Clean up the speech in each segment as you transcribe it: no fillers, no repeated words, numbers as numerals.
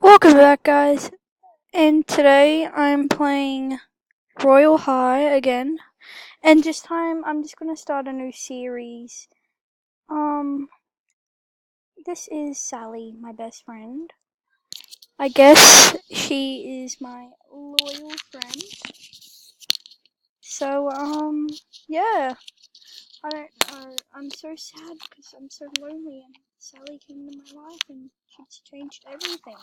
Welcome back, guys. And today I'm playing Royal High again. And this time I'm just gonna start a new series. This is Sally, my best friend. I guess she is my loyal friend. So, yeah. I don't know. I'm so sad because I'm so lonely and Sally came into my life and she's changed everything.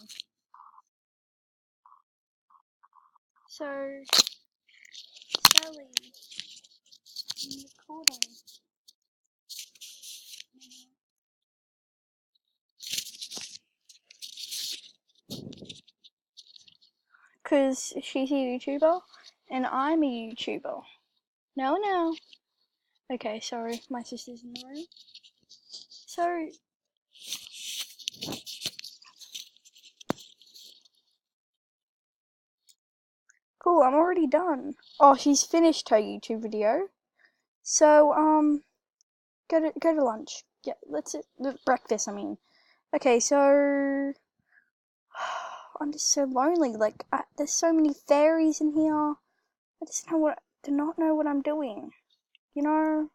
So, Sally, I'm recording. Because she's a YouTuber and I'm a YouTuber. No. Okay, sorry, my sister's in the room. So, cool, I'm already done. Oh, she's finished her YouTube video. So, go to lunch. Yeah, let's breakfast, I mean. Okay, so I'm just so lonely. Like, there's so many fairies in here. I just do not know what I'm doing. You know?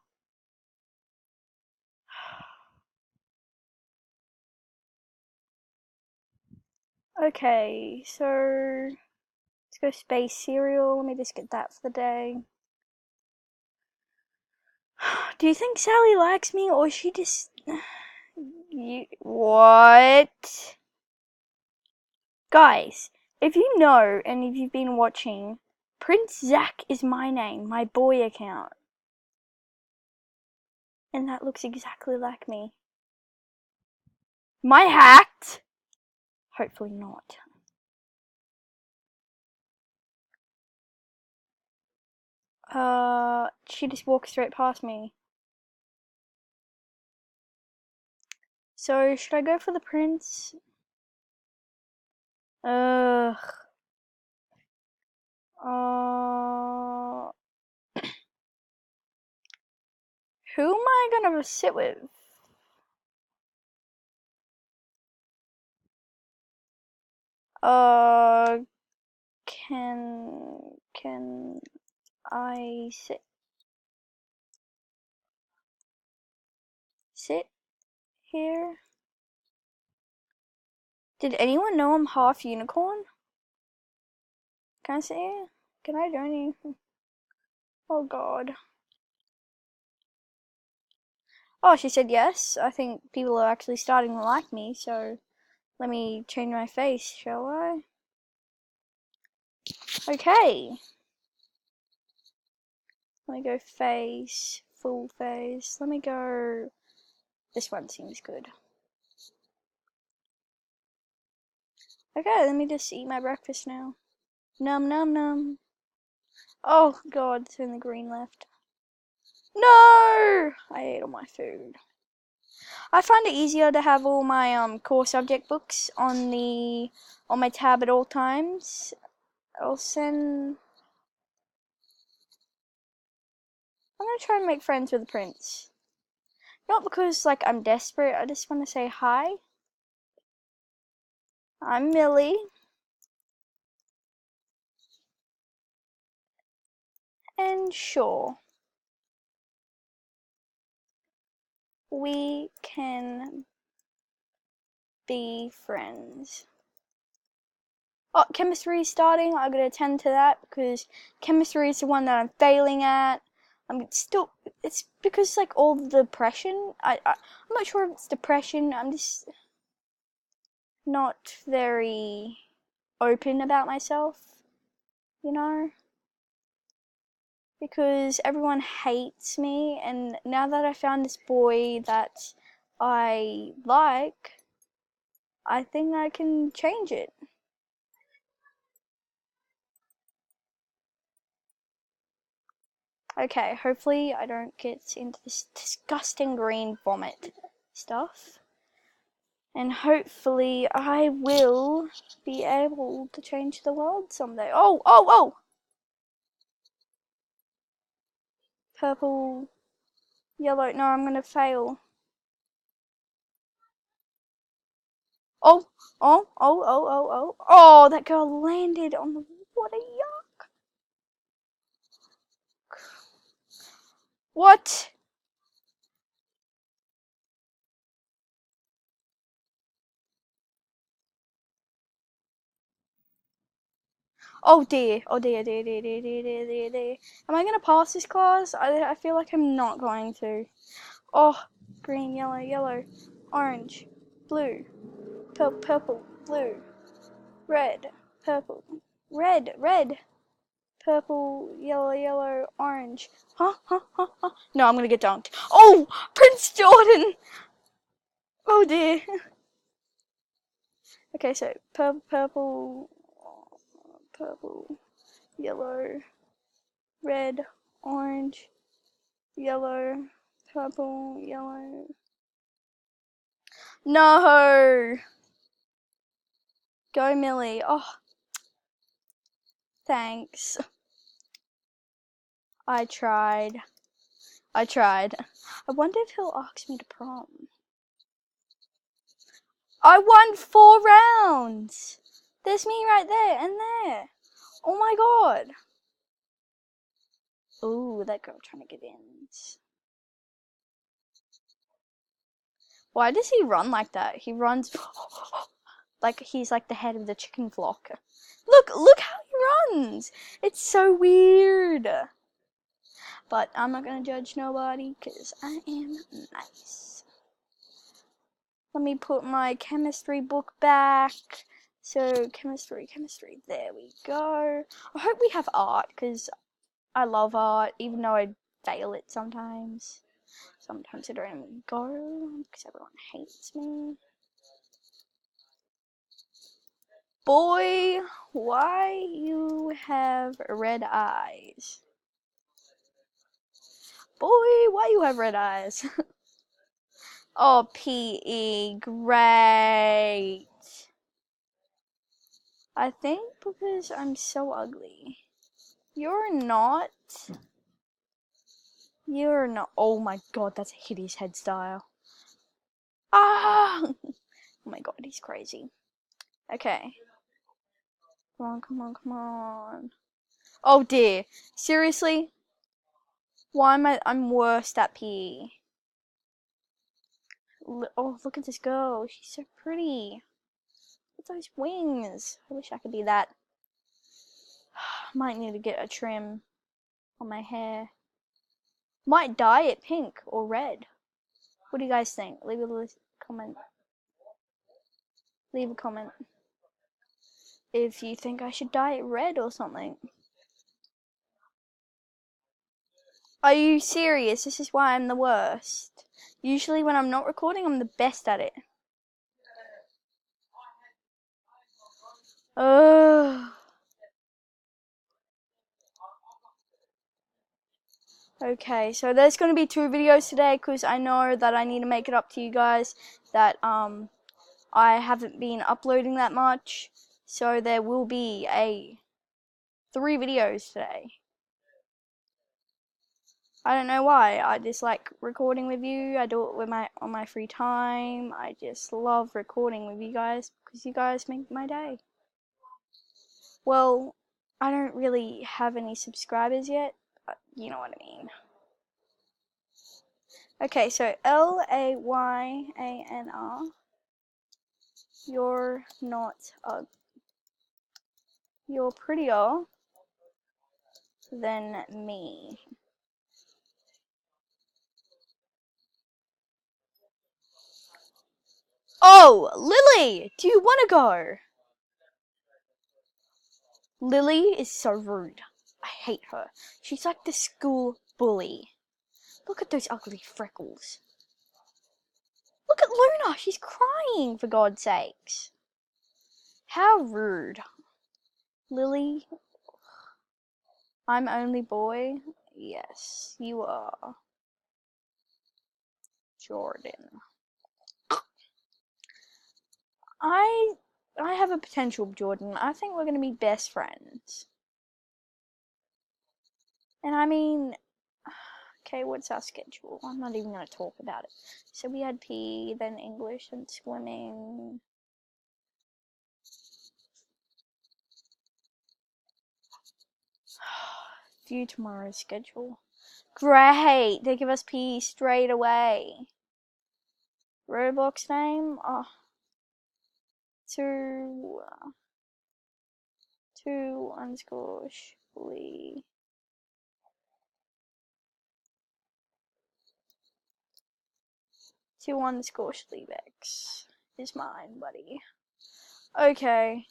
Okay, so let's go space cereal. Let me just get that for the day. Do you think Sally likes me or she just... What? Guys, if you know and if you've been watching, Prince Zach is my name, my boy account. And that looks exactly like me. Am I hacked? Hopefully not. She just walked straight past me. So, should I go for the prince? Ugh. Who am I gonna sit with? Uh, can I sit here? Did anyone know I'm half unicorn? Can I sit here? Can I join you? Oh god. Oh, she said yes. I think people are actually starting to like me, so let me change my face, shall I? Okay. Let me go face, full face. Let me go. This one seems good. Okay, let me just eat my breakfast now. Num num num. Oh god, there's only green left. No! I ate all my food. I find it easier to have all my core subject books on my tab at all times. I'm gonna try and make friends with the prince. Not because like I'm desperate, I just wanna say hi. I'm Millie. And sure, we can be friends. Oh, chemistry is starting. I gotta attend to that because chemistry is the one that I'm failing at. It's because like all the depression. I'm not sure if it's depression. I'm just not very open about myself, you know? Because everyone hates me, and now that I found this boy that I like, I think I can change it. Okay, hopefully I don't get into this disgusting green vomit stuff. And hopefully I will be able to change the world someday. Oh! Purple, yellow. No, I'm gonna fail. Oh, oh, oh, oh, oh, oh. Oh, that girl landed on the water. Yuck. What? Oh dear. Oh dear, dear, dear, dear, dear, dear, dear, dear. Am I going to pass this class? I feel like I'm not going to. Oh, green, yellow, yellow, orange, blue, purple, blue, red, purple, red, red, purple, yellow, yellow, orange. Huh, huh, huh, huh. No, I'm going to get dunked. Oh, Prince Jordan. Oh dear. Okay, so purple, purple, yellow, red, orange, yellow, purple, yellow. No! Go Millie. Oh, thanks. I tried. I tried. I wonder if he'll ask me to prom. I won 4 rounds! There's me right there and there. Oh my god. Ooh, that girl trying to get in. Why does he run like that? He runs like he's like the head of the chicken flock. Look how he runs! It's so weird. But I'm not gonna judge nobody because I am nice. Let me put my chemistry book back. So chemistry, there we go. I hope we have art because I love art, even though I fail it sometimes. Sometimes I don't even go because everyone hates me. Boy, why you have red eyes? Boy, why you have red eyes? Oh, PE, great. I think because I'm so ugly. You're not. You're not. Oh my god, that's a hideous head style. Ah! Oh my god, he's crazy. Okay. Come on, come on, come on. Oh dear. Seriously? Why am I'm worst at PE? Oh, look at this girl. She's so pretty. Look at those wings. I wish I could be that. Might need to get a trim on my hair. Might dye it pink or red. What do you guys think? Leave a comment. Leave a comment if you think I should dye it red or something. Are you serious? This is why I'm the worst. Usually when I'm not recording, I'm the best at it. Ugh. Okay, so there's going to be 2 videos today because I know that I need to make it up to you guys that I haven't been uploading that much. So there will be 3 videos today. I don't know why. I just like recording with you. I do it with on my free time. I just love recording with you guys because you guys make my day. Well, I don't really have any subscribers yet, but you know what I mean. Okay, so LAYANR. You're not ugly. You're prettier than me. Oh, Lily, do you want to go? Lily is so rude. I hate her. She's like the school bully. Look at those ugly freckles. Look at Luna, she's crying, for God's sakes. How rude. Lily, I'm only boy. Yes, you are. Jordan. I have a potential, Jordan. I think we're gonna be best friends. And I mean, okay, what's our schedule? I'm not even gonna talk about it. So we had PE, then English, and swimming. View tomorrow's schedule. Great! They give us P straight away. Roblox name? Oh. Two underscore Shlee. Two underscore Shleebex is mine, buddy. Okay.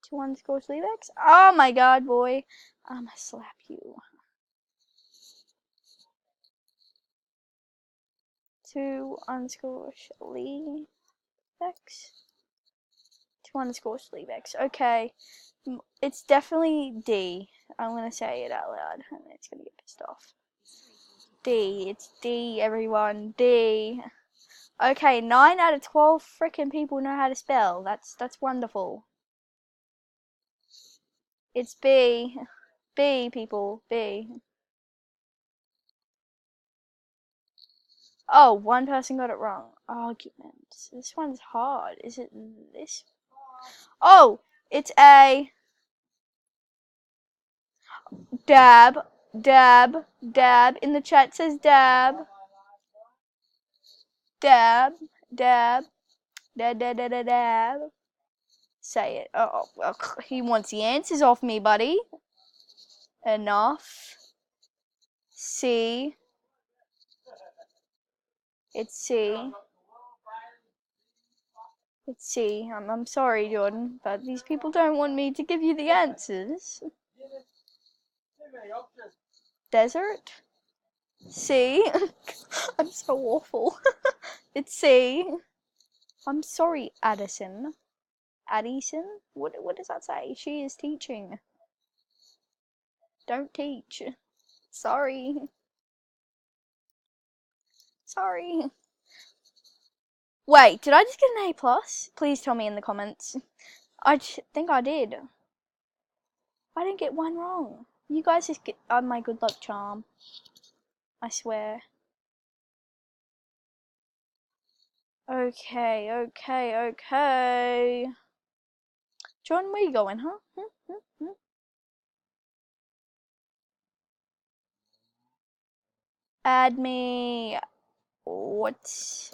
Two underscore Shleebex? Oh my god, boy. I'ma slap you. Two underscore Shleebex. Two underscore Shleebex. Okay. It's definitely D. I'm gonna say it out loud and it's gonna get pissed off. D. It's D, everyone. D. Okay, 9 out of 12 freaking people know how to spell. That's wonderful. It's B. B, people. B. Oh, one person got it wrong. Argument. This one's hard. Is it this? Oh, it's A. Dab. Dab. Dab. In the chat says dab. Dab. Dab. Dab, dab, dab, dab, dab. Say it. Oh, he wants the answers off me, buddy. Enough. C. It's C. It's C. I'm sorry, Jordan, but these people don't want me to give you the answers. Desert? C. I'm so awful. It's C. I'm sorry, Addison. Addison? What does that say? She is teaching. Don't teach. Sorry. Sorry. Wait, did I just get an A+? Please tell me in the comments. I think I did. I didn't get one wrong. You guys just get my good luck charm. I swear. Okay, okay, okay. John, where you going, huh? Add me. What's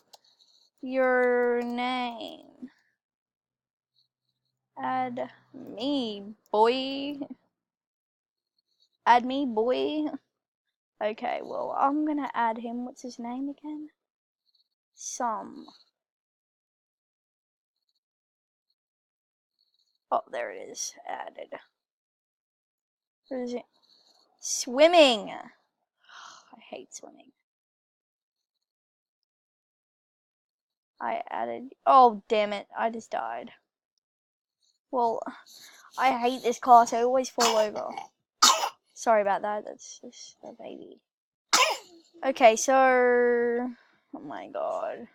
your name? Add me, boy. Add me, boy. Okay, well, I'm gonna add him. What's his name again? Oh, there it is. Added. Where is it? Swimming. I hate swimming. I added. Oh, damn it. I just died. Well, I hate this class. I always fall over. Sorry about that. That's just a baby. Okay, so. Oh my god.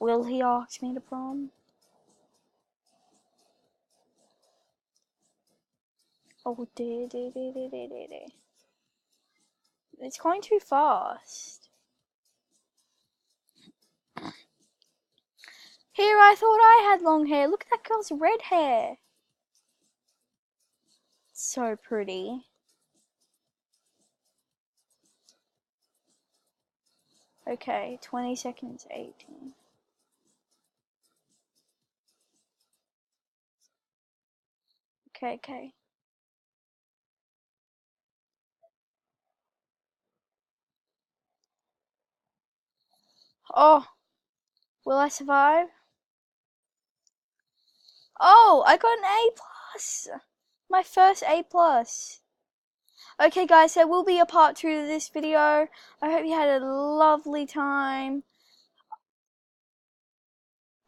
Will he ask me to prom? Oh, dear. It's going too fast. Here, I thought I had long hair. Look at that girl's red hair. So pretty. Okay, 20 seconds, 18. Okay. Oh, will I survive? Oh, I got an A+. My first A+. Okay, guys, there will be a part 2 to this video. I hope you had a lovely time.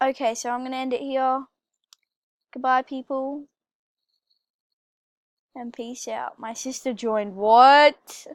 Okay, so I'm going to end it here. Goodbye, people. And peace out. My sister joined. What?